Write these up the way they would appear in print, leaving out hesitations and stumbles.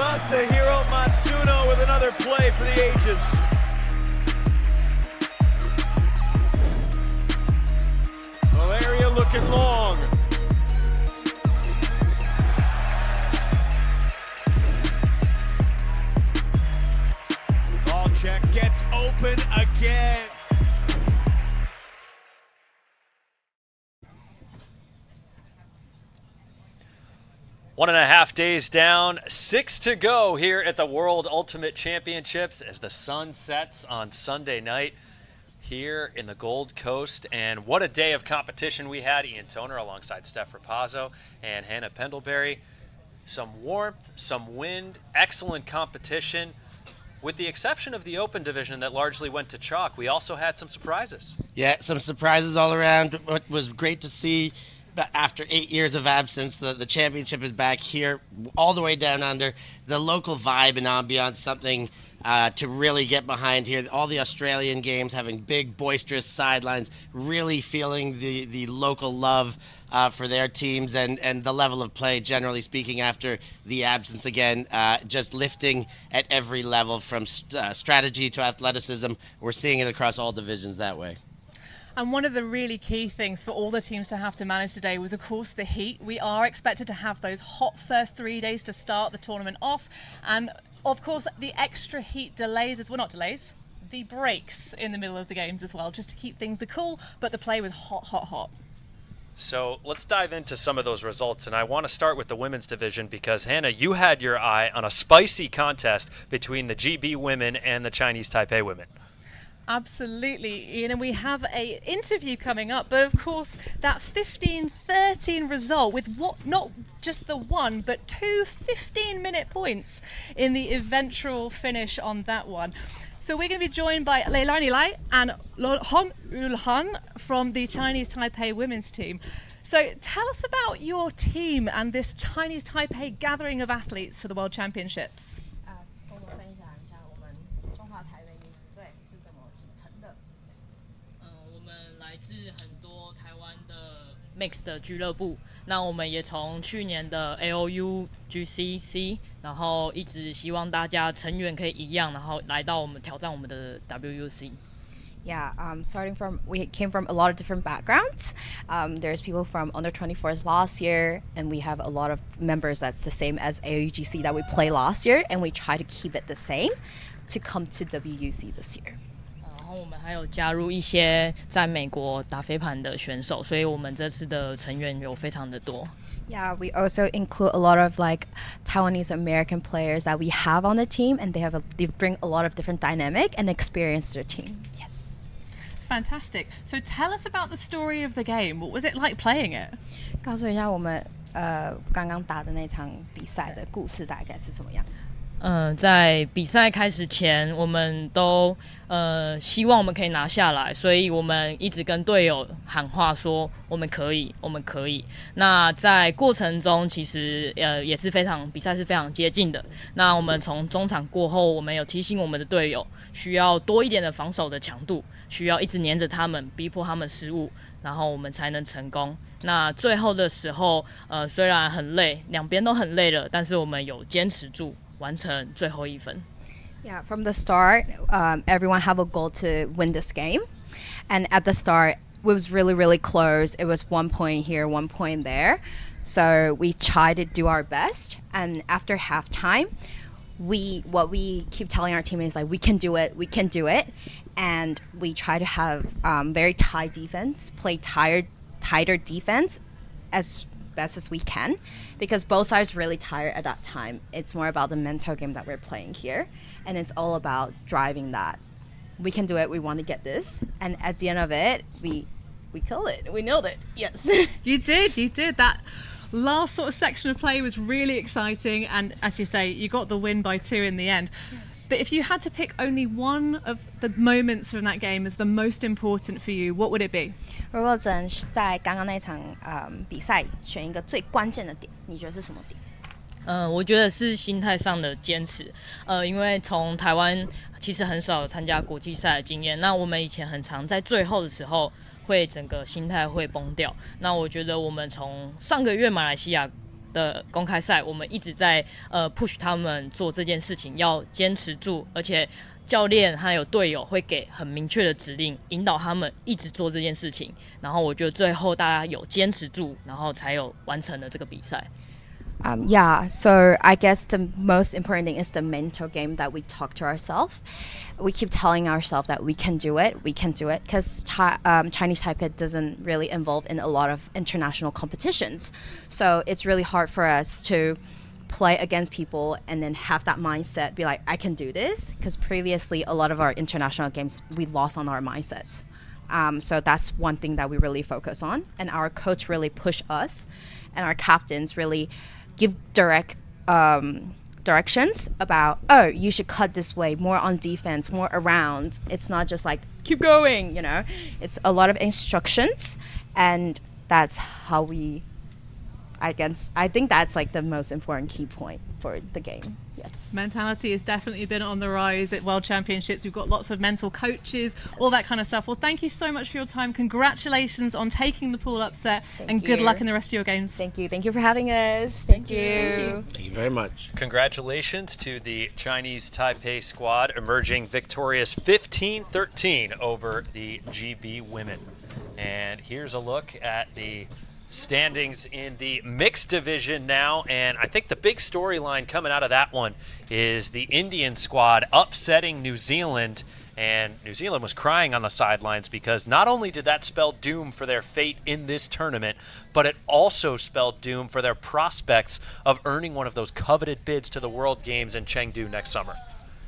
Masahiro Matsuno with another play for the ages. Valeria looking long. Ball check gets open again. One and a half days down, 6 to go here at the World Ultimate Championships as the sun sets on Sunday night here in the Gold Coast. And what a day of competition we had. Ian Toner alongside Steph Rapazzo and Hannah Pendlebury. Some warmth, some wind, excellent competition. With the exception of the open division that largely went to chalk, we also had some surprises. Yeah, some surprises all around. What was great to see, but after 8 years of absence, the championship is back here, all the way down under. The local vibe and ambiance, something to really get behind here. All the Australian games having big, boisterous sidelines, really feeling the local love for their teams and the level of play, generally speaking, after the absence again, just lifting at every level from strategy to athleticism. We're seeing it across all divisions that way. And one of the really key things for all the teams to have to manage today was, of course, the heat. We are expected to have those hot first 3 days to start the tournament off. And, of course, the extra heat delays, the breaks in the middle of the games as well, just to keep things cool. But the play was hot, hot, hot. So let's dive into some of those results. And I want to start with the women's division because, Hannah, you had your eye on a spicy contest between the GB women and the Chinese Taipei women. Absolutely, Ian, and we have an interview coming up, but of course that 15-13 result with not just the one but two 15-minute points in the eventual finish on that one. So we're going to be joined by Leilani Lai and Hong Ulhan from the Chinese Taipei women's team. So tell us about your team and this Chinese Taipei gathering of athletes for the World Championships. Mix 的俱乐部，那我们也从去年的 AOU GCC， 然后一直希望大家成员可以一样，然后来到我们挑战我们的 WUC。 Yeah, we came from a lot of different backgrounds. There's people from under 24s last year, and we have a lot of members that's the same as AUGC that we played last year, and we try to keep it the same to come to WUC this year. 然后我们还有加入一些在美国打飞盘的选手，所以我们这次的成员有非常的多。Yeah, we also include a lot of like Taiwanese American players that we have on the team, and they bring a lot of different dynamic and experience to their team. Yes. Fantastic. So tell us about the story of the game. What was it like playing it? 告诉一下我们刚刚打的那场比赛的故事大概是什么样子。在比赛开始前，我们都希望我们可以拿下来，所以我们一直跟队友喊话说我们可以，我们可以。那在过程中，其实也是比赛是非常接近的。那我们从中场过后，我们有提醒我们的队友需要多一点的防守的强度，需要一直黏着他们，逼迫他们失误，然后我们才能成功。那最后的时候，虽然很累，两边都很累了，但是我们有坚持住。完成最后一分。Yeah, from the start, everyone have a goal to win this game. And at the start, it was really, really close. It was 1 point here, 1 point there. So we tried to do our best. And after halftime, what we keep telling our teammates, like, we can do it, we can do it. And we try to have very tight defense, play tighter defense as best as we can, because both sides really tired at that time. It's more about the mental game that we're playing here, and it's all about driving that. We can do it, we want to get this, and at the end of it, we killed it, we nailed it. Yes. You did. That last sort of section of play was really exciting, and as you say, you got the win by 2 in the end. Yes. But if you had to pick only one of the moments from that game as the most important for you, what would it be? 如果只能在刚刚那场比赛选一个最关键的点，你觉得是什么点？我觉得是心态上的坚持。因为从台湾其实很少有参加国际赛的经验，那我们以前很常在最后的时候会整个心态会崩掉。那我觉得我们从上个月马来西亚的公开赛，我们一直在push 他们做这件事情，要坚持住，而且教练还有队友会给很明确的指令，引导他们一直做这件事情。然后我觉得最后大家有坚持住，然后才有完成了这个比赛。Yeah, so I guess the most important thing is the mental game that we talk to ourselves. We keep telling ourselves that we can do it, because Chinese Taipei doesn't really involve in a lot of international competitions. So it's really hard for us to play against people and then have that mindset, be like, I can do this, because previously a lot of our international games, we lost on our mindsets. So that's one thing that we really focus on, and our coach really push us, and our captains really give direct directions about, oh, you should cut this way, more on defense, more around. It's not just like keep going, you know. It's a lot of instructions, and that's how we, I think that's like the most important key point for the game. Yes. Mentality has definitely been on the rise at World Championships. We've got lots of mental coaches, all that kind of stuff. Well, thank you so much for your time. Congratulations on taking the pool upset, and good luck in the rest of your games. Thank you. Thank you for having us. Thank you. Thank you very much. Congratulations to the Chinese Taipei squad, emerging victorious 15-13 over the GB women. And here's a look at the standings in the mixed division now, and I think the big storyline coming out of that one is the Indian squad upsetting New Zealand, and New Zealand was crying on the sidelines because not only did that spell doom for their fate in this tournament, but it also spelled doom for their prospects of earning one of those coveted bids to the World Games in Chengdu next summer.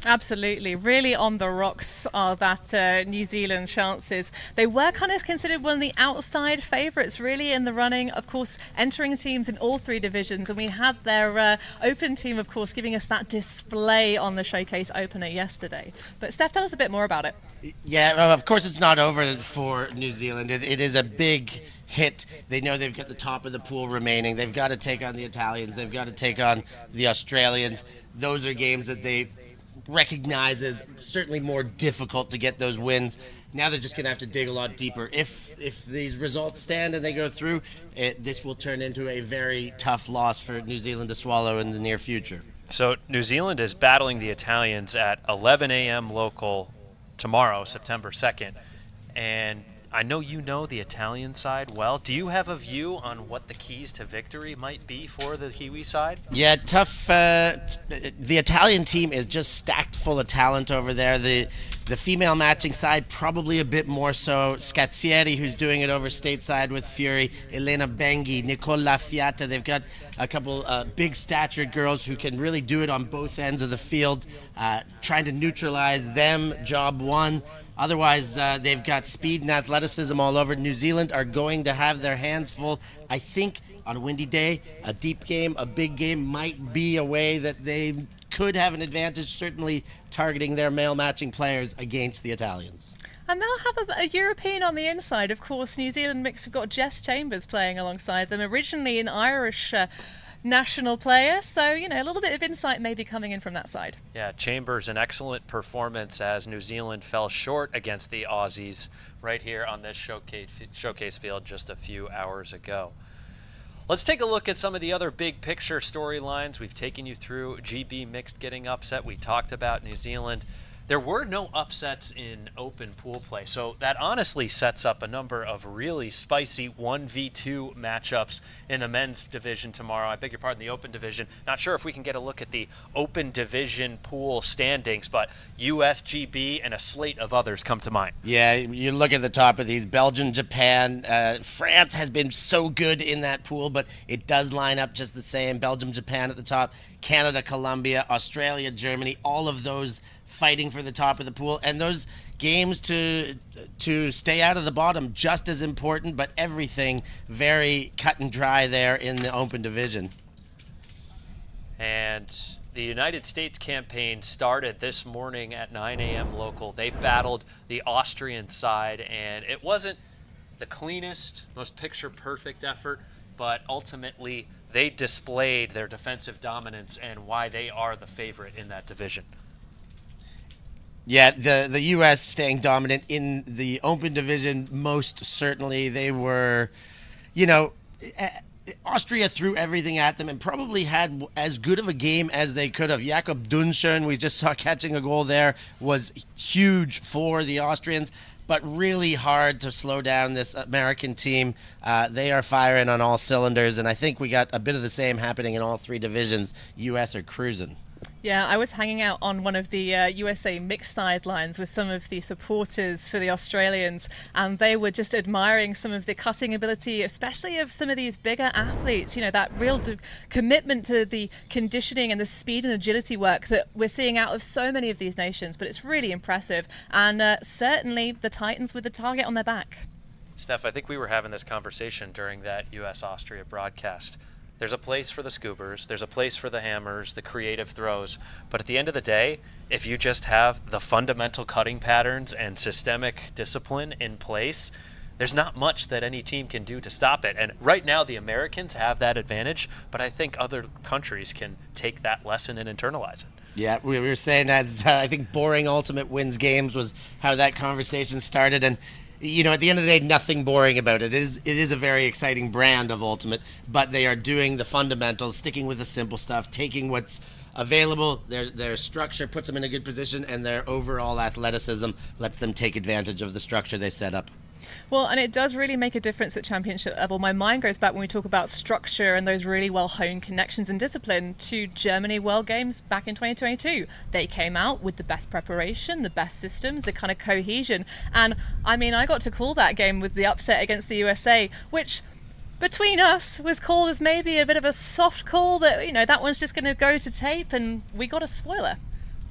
Absolutely. Really on the rocks are that New Zealand chances. They were kind of considered one of the outside favourites really in the running, of course, entering teams in all three divisions. And we had their Open team, of course, giving us that display on the Showcase Opener yesterday. But Steph, tell us a bit more about it. Yeah, well, of course it's not over for New Zealand. It is a big hit. They know they've got the top of the pool remaining. They've got to take on the Italians. They've got to take on the Australians. Those are games that they recognize as certainly more difficult to get those wins. Now they're just going to have to dig a lot deeper. If these results stand and they go through, this will turn into a very tough loss for New Zealand to swallow in the near future. So New Zealand is battling the Italians at 11 a.m. local tomorrow, September 2nd. And I know you know the Italian side well. Do you have a view on what the keys to victory might be for the Kiwi side? Yeah, tough. The Italian team is just stacked full of talent over there. The female matching side, probably a bit more so. Scazzieri, who's doing it over stateside with Fury, Elena Benghi, Nicole Lafiata. They've got a couple big statured girls who can really do it on both ends of the field. Trying to neutralize them, job one. Otherwise, they've got speed and athleticism all over. New Zealand are going to have their hands full. I think on a windy day, a deep game, a big game might be a way that they could have an advantage, certainly targeting their male matching players against the Italians. And they'll have a European on the inside. Of course, New Zealand mix have got Jess Chambers playing alongside them, originally an Irish national player, so you know a little bit of insight may be coming in from that side. Yeah, Chambers, an excellent performance as New Zealand fell short against the Aussies right here on this showcase field just a few hours ago. Let's take a look at some of the other big picture storylines. We've taken you through GB mixed getting upset. We talked about New Zealand. There were no upsets in open pool play, so that honestly sets up a number of really spicy 1v2 matchups in the men's division tomorrow. I beg your pardon, the open division. Not sure if we can get a look at the open division pool standings, but US, GB, and a slate of others come to mind. Yeah, you look at the top of these, Belgium, Japan, France has been so good in that pool, but it does line up just the same. Belgium, Japan at the top, Canada, Colombia, Australia, Germany, all of those fighting for the top of the pool, and those games to stay out of the bottom just as important, but everything very cut and dry there in the open division. And the United States campaign started this morning at 9 a.m. local. They battled the Austrian side, and it wasn't the cleanest, most picture-perfect effort, but ultimately they displayed their defensive dominance and why they are the favorite in that division. Yeah, the U.S. staying dominant in the open division, most certainly. They were, you know, Austria threw everything at them and probably had as good of a game as they could have. Jakob Dunschön, we just saw catching a goal there, was huge for the Austrians, but really hard to slow down this American team. They are firing on all cylinders, and I think we got a bit of the same happening in all three divisions. U.S. are cruising. Yeah, I was hanging out on one of the USA mixed sidelines with some of the supporters for the Australians, and they were just admiring some of the cutting ability, especially of some of these bigger athletes. You know, that real commitment to the conditioning and the speed and agility work that we're seeing out of so many of these nations. But it's really impressive, and certainly the Titans with the target on their back. Steph, I think we were having this conversation during that US-Austria broadcast. There's a place for the scoopers, there's a place for the hammers, the creative throws, but at the end of the day, if you just have the fundamental cutting patterns and systemic discipline in place, there's not much that any team can do to stop it. And right now the Americans have that advantage, but I think other countries can take that lesson and internalize it. Yeah, we were saying as I think boring Ultimate wins games was how that conversation started, and you know, at the end of the day, nothing boring about it. It is a very exciting brand of Ultimate, but they are doing the fundamentals, sticking with the simple stuff, taking what's available. Their structure puts them in a good position, and their overall athleticism lets them take advantage of the structure they set up. Well, and it does really make a difference at championship level. My mind goes back when we talk about structure and those really well-honed connections and discipline to Germany World Games back in 2022. They came out with the best preparation, the best systems, the kind of cohesion. And I mean, I got to call that game with the upset against the USA, which between us was called as maybe a bit of a soft call that, you know, that one's just going to go to tape, and we got a spoiler.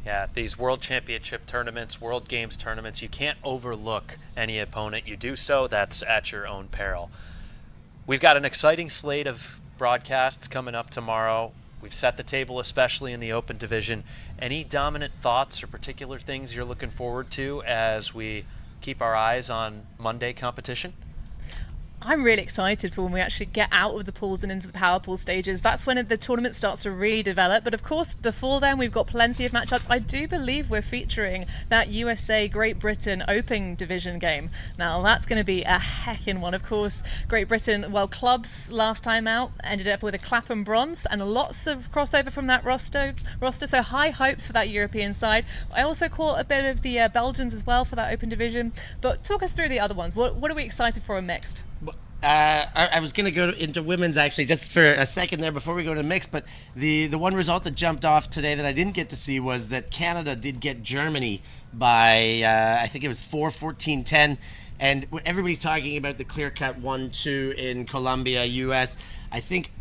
Yeah, these World Championship tournaments, World Games tournaments, you can't overlook any opponent. You do so, that's at your own peril. We've got an exciting slate of broadcasts coming up tomorrow. We've set the table, especially in the Open Division. Any dominant thoughts or particular things you're looking forward to as we keep our eyes on Monday competition? I'm really excited for when we actually get out of the pools and into the power pool stages. That's when the tournament starts to really develop. But of course, before then, we've got plenty of matchups. I do believe we're featuring that USA Great Britain Open Division game. Now, that's going to be a heckin' one. Of course, Great Britain, well, clubs last time out ended up with a Clapham bronze and lots of crossover from that roster. So high hopes for that European side. I also caught a bit of the Belgians as well for that Open Division. But talk us through the other ones. What are we excited for in mixed? I was going to go into women's actually just for a second there before we go to mix, but the one result that jumped off today that I didn't get to see was that Canada did get Germany by I think it was 4-14-10, and everybody's talking about the clear-cut 1-2 in Colombia, US. I think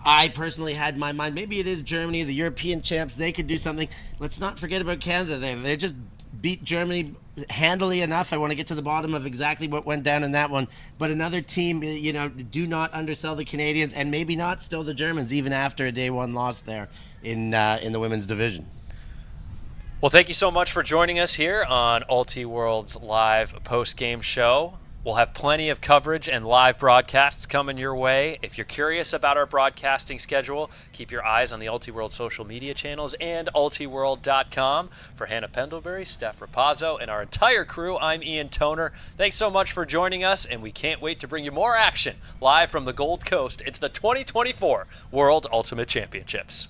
I personally had in my mind maybe it is Germany, the European champs, they could do something. Let's not forget about Canada. They just beat Germany handily enough. I want to get to the bottom of exactly what went down in that one. But another team, you know, do not undersell the Canadians, and maybe not still the Germans, even after a day one loss there in the women's division. Well, thank you so much for joining us here on Ultiworld's live post-game show. We'll have plenty of coverage and live broadcasts coming your way. If you're curious about our broadcasting schedule, keep your eyes on the Ultiworld social media channels and ultiworld.com. For Hannah Pendlebury, Steph Rapazzo, and our entire crew, I'm Ian Toner. Thanks so much for joining us, and we can't wait to bring you more action live from the Gold Coast. It's the 2024 World Ultimate Championships.